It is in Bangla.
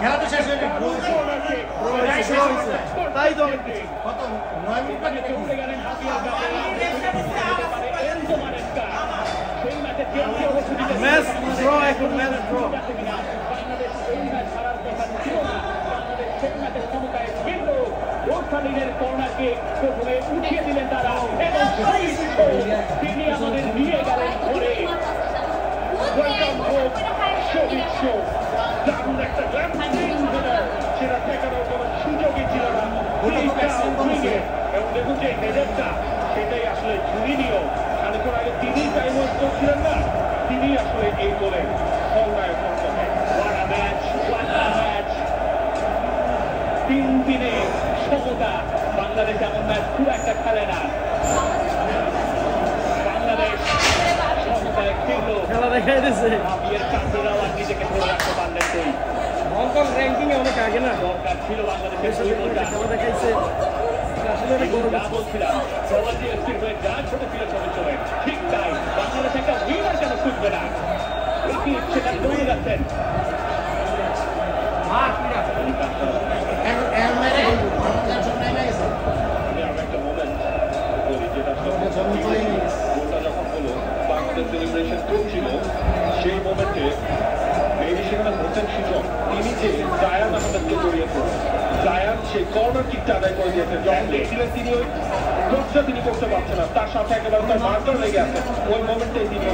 খেলা তো শেষ হয়ে গেল। তাই তো কত 9 মিনিট বাকি উঠে গেলেন হাতিয়ার সেই ম্যাচে কেউ ম্যাচ ড্র, এখন ম্যাচ ড্র। বাংলাদেশ এই ম্যাচ হারার কথা ছিল না। বাংলাদেশ সেই ম্যাচের ক্ষমতায় কিন্তু রোশালিনের কর্নারকে প্রথমে উঠিয়ে দিলেন তারা এবং তিনি আমাদের নিয়ে গেলেন ঘরে। ওয়েলকাম হোম শহীদ শো। দারুণ একটা সেটা দেখানোর কোনো সুযোগই ছিল না। এবং দেখুন যে হেডেরটা সেটাই আসলে ঝুড়িনীয়। খানিক্ষণ আগে তিনি টাইম ওয়েস্ট করছিলেন না, তিনি আসলে এই গোলে খলনায়ক হচ্ছেন। তিন দিনে সমতা। বাংলাদেশ এমন ম্যাচ খুব একটা খেলে না। বাংলাদেশ সমতায় খেললো। খেলা দেখাই দিছে। বিয়ের কান্ডরাও আর নিজেকে ধরে রাখতে পারলেন তুই। হংকং র্যাঙ্কিং এ অনেক আগে না, দরকার ছিল বাংলাদেশের খেলা দেখাইছে। আসলে অনেক বড় ম্যাচ। বলছিলাম যা ছোট ছিল ছোট ছোট ঠিক তাই বাংলাদেশ একটা উইনার কেন খুঁজবে না, সেটা করে যাচ্ছেন। সেলিব্রেশন করছিল সেই মোমেন্টে সেখানে হোসেন সুজন তিনি যে জায়ান আমাদেরকে জড়িয়েছেন, জায়ান সেই কর্নার কিকটা আদায় করে দিয়েছেন। যখন দেখছিলেন তিনি ওই ক্রসটা তিনি করতে পারছেন না, তার সাথে একেবারে তার মার্কার লেগে আছে, ওই মোমেন্টে তিনি